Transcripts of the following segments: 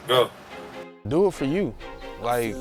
Go. Do it for you. Like,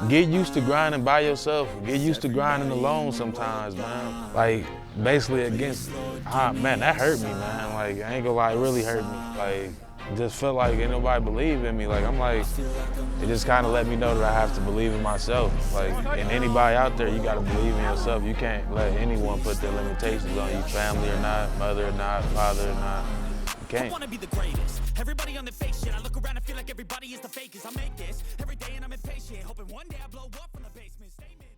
get used to grinding by yourself. Get used to grinding alone sometimes, man. Like, basically against, man, that hurt me, man. Like, I ain't gonna lie, it really hurt me. Like, just felt like ain't nobody believe in me. Like, I'm like, it just kind of let me know that I have to believe in myself. Like, and anybody out there, you gotta believe in yourself. You can't let anyone put their limitations on you, family or not, mother or not, father or not. You can't. I wanna be the greatest. Everybody on the fake shit. I look around and feel like everybody is the fakest. I make this every day and I'm impatient. Hoping one day I blow up from the basement. Statement.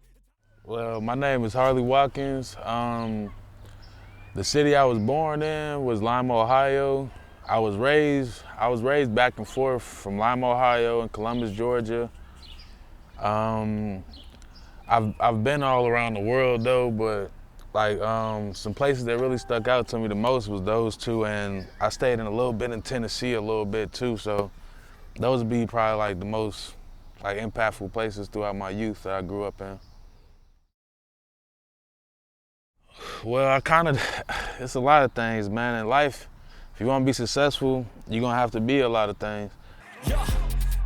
Well, my name is Harley Watkins. The city I was born in was Lima, Ohio. I was raised back and forth from Lima, Ohio and Columbus, Georgia. I've been all around the world though, but like some places that really stuck out to me the most was those two, and I stayed in a little bit in Tennessee a little bit too. So those would be probably like the most like impactful places throughout my youth that I grew up in. Well, it's a lot of things, man. In life, if you want to be successful, you're gonna have to be a lot of things. Yeah.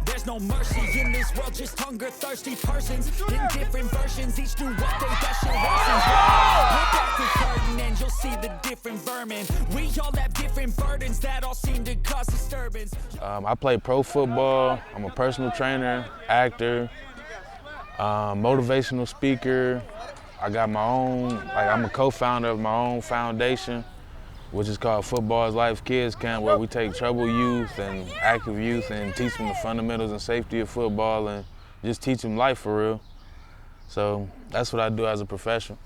There's no mercy in this world, just hunger, thirsty persons in different versions, each new update that shit worsens. Look back the curtain and you'll see the different vermin. We all have different burdens that all seem to cause disturbance. I play pro football. I'm a personal trainer, actor, motivational speaker. I got my own, like I'm a co-founder of my own foundation, which is called Football is Life Kids Camp, where we take troubled youth and active youth and teach them the fundamentals and safety of football and just teach them life for real. So that's what I do as a profession.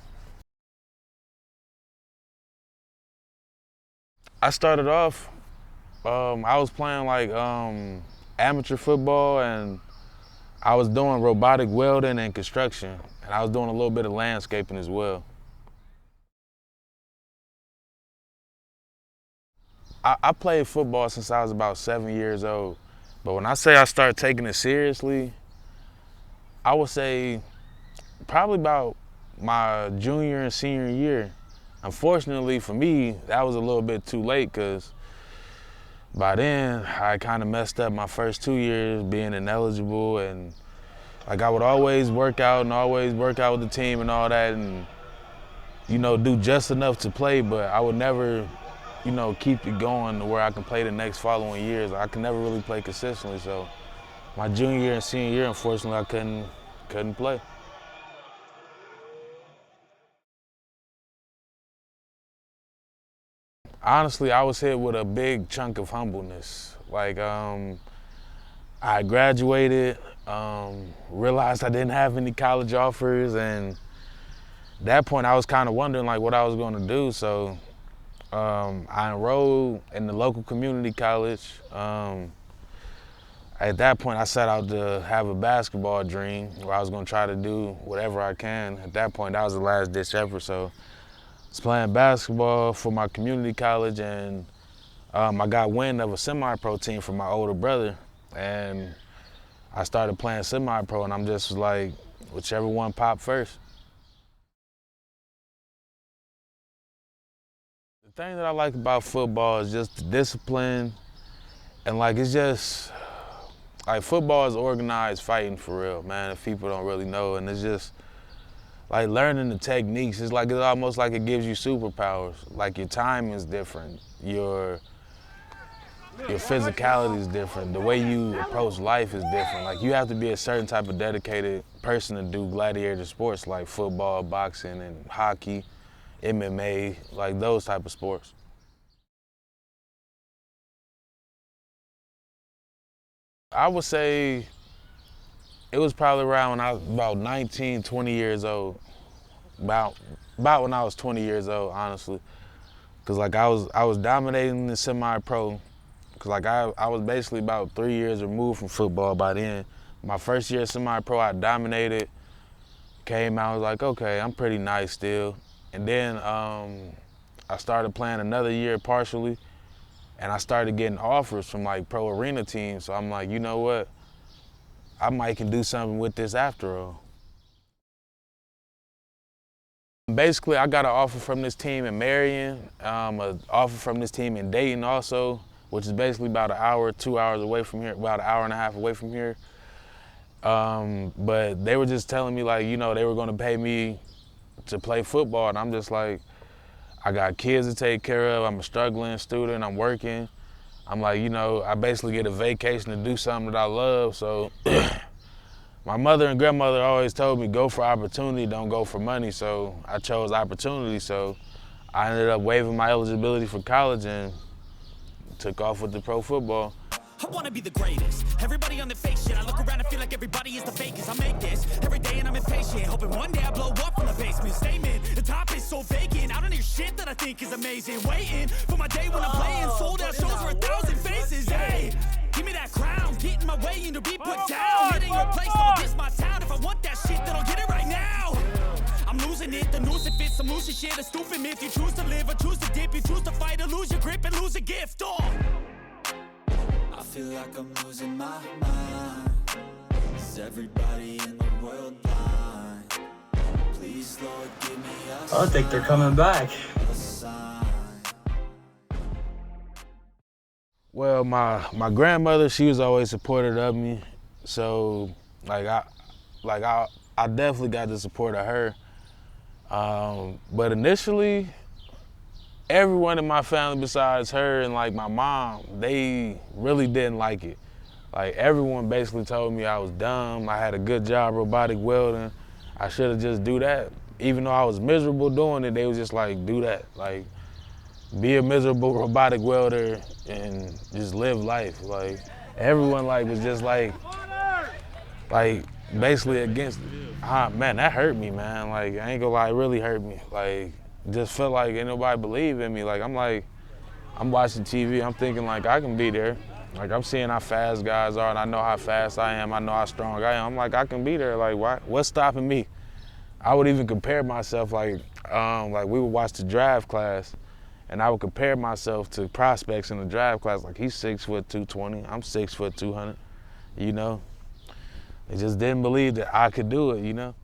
I started off, I was playing like amateur football, and I was doing robotic welding and construction, and I was doing a little bit of landscaping as well. I played football since I was about 7 years old, but when I say I started taking it seriously, I would say probably about my junior and senior year. Unfortunately for me, that was a little bit too late because by then I kind of messed up my first 2 years being ineligible, and like I would always work out with the team and all that, and do just enough to play, but I would never keep it going to where I can play the next following years. I could never really play consistently. So my junior year and senior year, unfortunately, I couldn't play. Honestly, I was hit with a big chunk of humbleness. Like I graduated, realized I didn't have any college offers, and at that point I was kind of wondering like what I was going to do. So I enrolled in the local community college. At that point, I set out to have a basketball dream where I was going to try to do whatever I can. At that point, that was the last ditch effort. So I was playing basketball for my community college, and I got wind of a semi-pro team from my older brother, and I started playing semi-pro, and I'm just like, whichever one popped first. The thing that I like about football is just the discipline, and like it's just, like football is organized fighting for real, man, if people don't really know, and it's just like learning the techniques. It's almost like it gives you superpowers. Like your timing is different, your physicality is different, the way you approach life is different. Like you have to be a certain type of dedicated person to do gladiator sports like football, boxing, and hockey, MMA, like those type of sports. I would say it was probably around when I was about 19, 20 years old. About when I was 20 years old, honestly. Cause like I was dominating the semi-pro. Cause like I was basically about 3 years removed from football by then. My first year semi-pro, I dominated. Came out, I was like, okay, I'm pretty nice still. And then I started playing another year partially, and I started getting offers from like pro arena teams. So I'm like, you know what? I might can do something with this after all. Basically, I got an offer from this team in Marion, an offer from this team in Dayton also, which is basically about an hour, 2 hours away from here, about an hour and a half away from here. But they were just telling me like, you know, they were gonna pay me to play football, and I'm just like, I got kids to take care of, I'm a struggling student, I'm working. I'm like, you know, I basically get a vacation to do something that I love, so my mother and grandmother always told me, go for opportunity, don't go for money, so I chose opportunity, so I ended up waiving my eligibility for college and took off with the pro football. I wanna be the greatest. Everybody on the fake shit. I look around and feel like everybody is the fakest. I make this every day and I'm impatient, hoping one day I blow up from the basement. Statement, the top is so vacant. I don't hear shit that I think is amazing. Waiting for my day when I'm playing sold out shows for 1,000 faces. Hey, give me that crown, get in my way and to be put down. It ain't your place, don't diss my town. If I want that shit, then I'll get it right now. I'm losing it, the noose it fits, some losing shit, a stupid myth. You choose to live or choose to dip, you choose to fight or lose your grip and lose a gift. I feel like I'm losing my mind. Is everybody in the world blind? Please, Lord, give me a I think they're coming back. Sign. Well, my grandmother, she was always supportive of me, so I definitely got the support of her. But initially, everyone in my family besides her and like my mom, they really didn't like it. Like everyone basically told me I was dumb, I had a good job robotic welding, I should have just do that. Even though I was miserable doing it, they was just like, do that. Like, be a miserable robotic welder and just live life. Like everyone like was just like basically against it. Man, that hurt me, man. Like I ain't gonna lie, it really hurt me. Like just felt like ain't nobody believe in me. I'm watching TV, I'm thinking like I can be there. Like I'm seeing how fast guys are and I know how fast I am, I know how strong I am. I'm like, I can be there, like what's stopping me? I would even compare myself like we would watch the draft class and I would compare myself to prospects in the draft class, like he's 6'2", 220, I'm 6', 200, you know? They just didn't believe that I could do it, you know?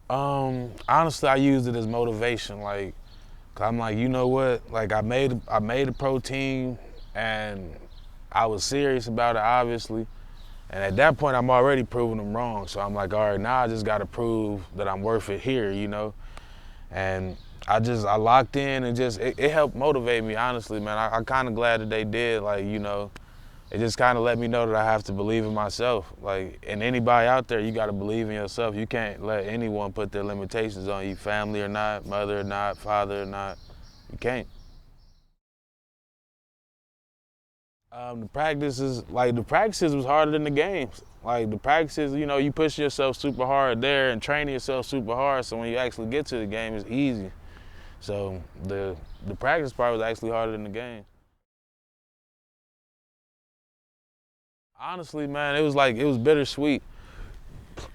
Honestly, I used it as motivation. Like, cause I'm like, you know what? Like, I made a pro team, and I was serious about it, obviously. And at that point, I'm already proving them wrong. So I'm like, all right, now I just got to prove that I'm worth it here, you know. And I locked in, and it helped motivate me, honestly, man. I'm kind of glad that they did, like, you know. It just kind of let me know that I have to believe in myself. Like, and anybody out there, you got to believe in yourself. You can't let anyone put their limitations on you, family or not, mother or not, father or not. You can't. The practices was harder than the games. Like the practices, you know, you push yourself super hard there and training yourself super hard, so when you actually get to the game, it's easy. So the practice part was actually harder than the game. Honestly, man, it was bittersweet.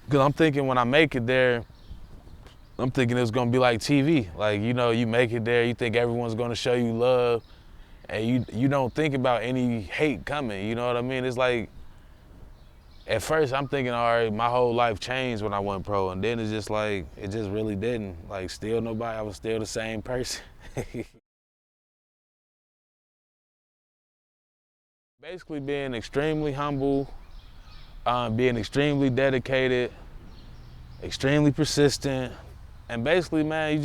Cause I'm thinking when I make it there, I'm thinking it's gonna be like TV. Like, you know, you make it there, you think everyone's gonna show you love, and you don't think about any hate coming, you know what I mean? It's like, at first I'm thinking, all right, my whole life changed when I went pro, and then it's just like, it just really didn't. Like, I was still the same person. Basically being extremely humble, being extremely dedicated, extremely persistent, and basically, man,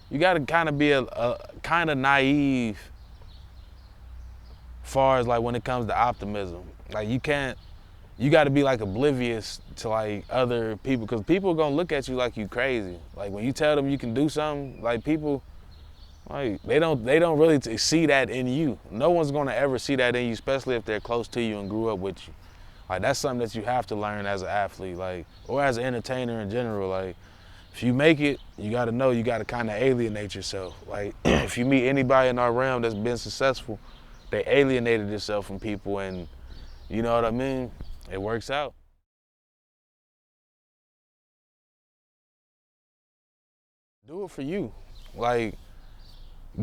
you gotta kind of be a kind of naive far as like when it comes to optimism. Like you gotta be like oblivious to like other people, because people are gonna look at you like you crazy. Like when you tell them you can do something, like people, like they don't really see that in you. No one's gonna ever see that in you, especially if they're close to you and grew up with you. Like that's something that you have to learn as an athlete, like, or as an entertainer in general. Like if you make it, you gotta know you gotta kind of alienate yourself. Like if you meet anybody in our realm that's been successful, they alienated themselves from people, and you know what I mean? It works out. Do it for you. Like,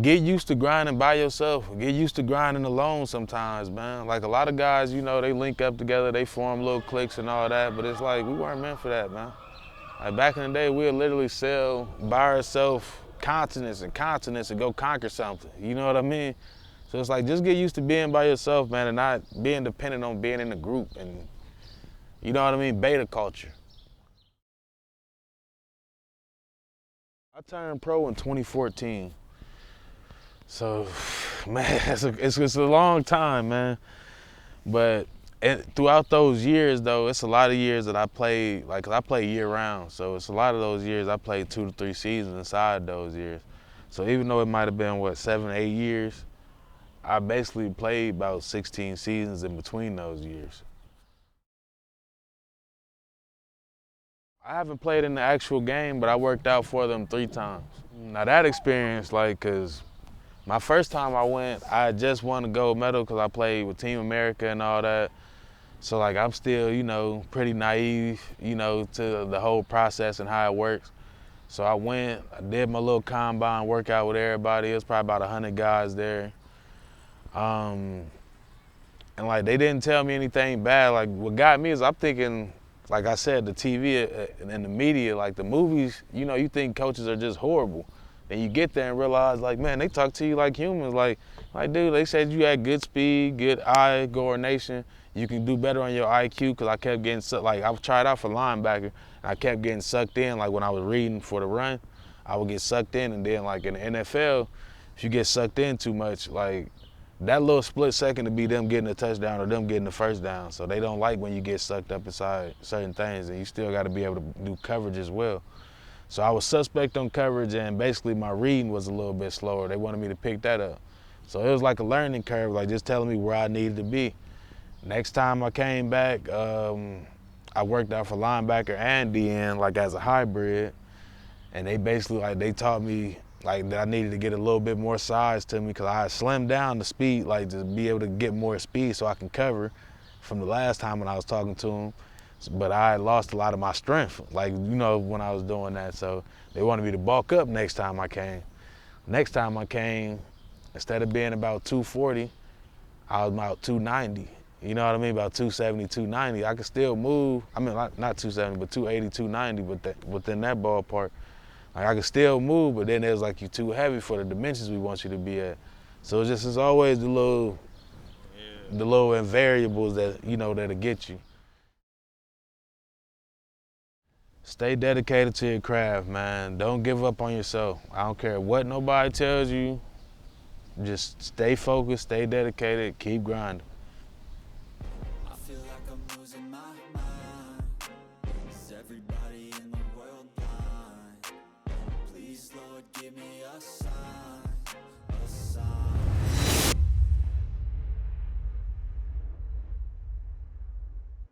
get used to grinding by yourself. Get used to grinding alone sometimes, man. Like a lot of guys, you know, they link up together, they form little cliques and all that, but it's like, we weren't meant for that, man. Like back in the day, we'd literally sell by ourselves continents and continents and go conquer something. You know what I mean? So it's like, just get used to being by yourself, man, and not being dependent on being in a group and, you know what I mean, beta culture. I turned pro in 2014. So, man, it's a long time, man. But throughout those years, though, it's a lot of years that I played, like, 'cause I play year round. So it's a lot of those years I played 2 to 3 seasons inside those years. So even though it might have been, what, 7, 8 years, I basically played about 16 seasons in between those years. I haven't played in the actual game, but I worked out for them 3 times. Now that experience, like, 'cause my first time I went, I just won a gold medal because I played with Team America and all that. So like I'm still, you know, pretty naive, you know, to the whole process and how it works. So I went, I did my little combine workout with everybody. It was probably about 100 guys there. And like they didn't tell me anything bad. Like what got me is I'm thinking, like I said, the TV and the media, like the movies, you know, you think coaches are just horrible. And you get there and realize, like, man, they talk to you like humans. Like, dude, they said you had good speed, good eye coordination. You can do better on your IQ because I kept getting, like, I tried out for linebacker, and I kept getting sucked in. Like, when I was reading for the run, I would get sucked in. And then, like, in the NFL, if you get sucked in too much, like, that little split second to be them getting a touchdown or them getting the first down. So they don't like when you get sucked up inside certain things, and you still got to be able to do coverage as well. So I was suspect on coverage, and basically my reading was a little bit slower. They wanted me to pick that up. So it was like a learning curve, like just telling me where I needed to be. Next time I came back, I worked out for linebacker and DN, like as a hybrid. And they basically, like, they taught me like that I needed to get a little bit more size to me because I had slimmed down the speed, like to be able to get more speed so I can cover from the last time when I was talking to them. But I had lost a lot of my strength, like, you know, when I was doing that. So they wanted me to bulk up next time I came. Next time I came, instead of being about 240, I was about 290. You know what I mean? About 270, 290. I could still move. I mean, not 270, but 280, 290, but within that ballpark. Like, I could still move, but then it was like, you're too heavy for the dimensions we want you to be at. So it's always the little invariables that, you know, that'll get you. Stay dedicated to your craft, man. Don't give up on yourself. I don't care what nobody tells you. Just stay focused, stay dedicated, keep grinding. I feel like I'm losing my mind. Is everybody in the world blind? Please, Lord, give me a sign.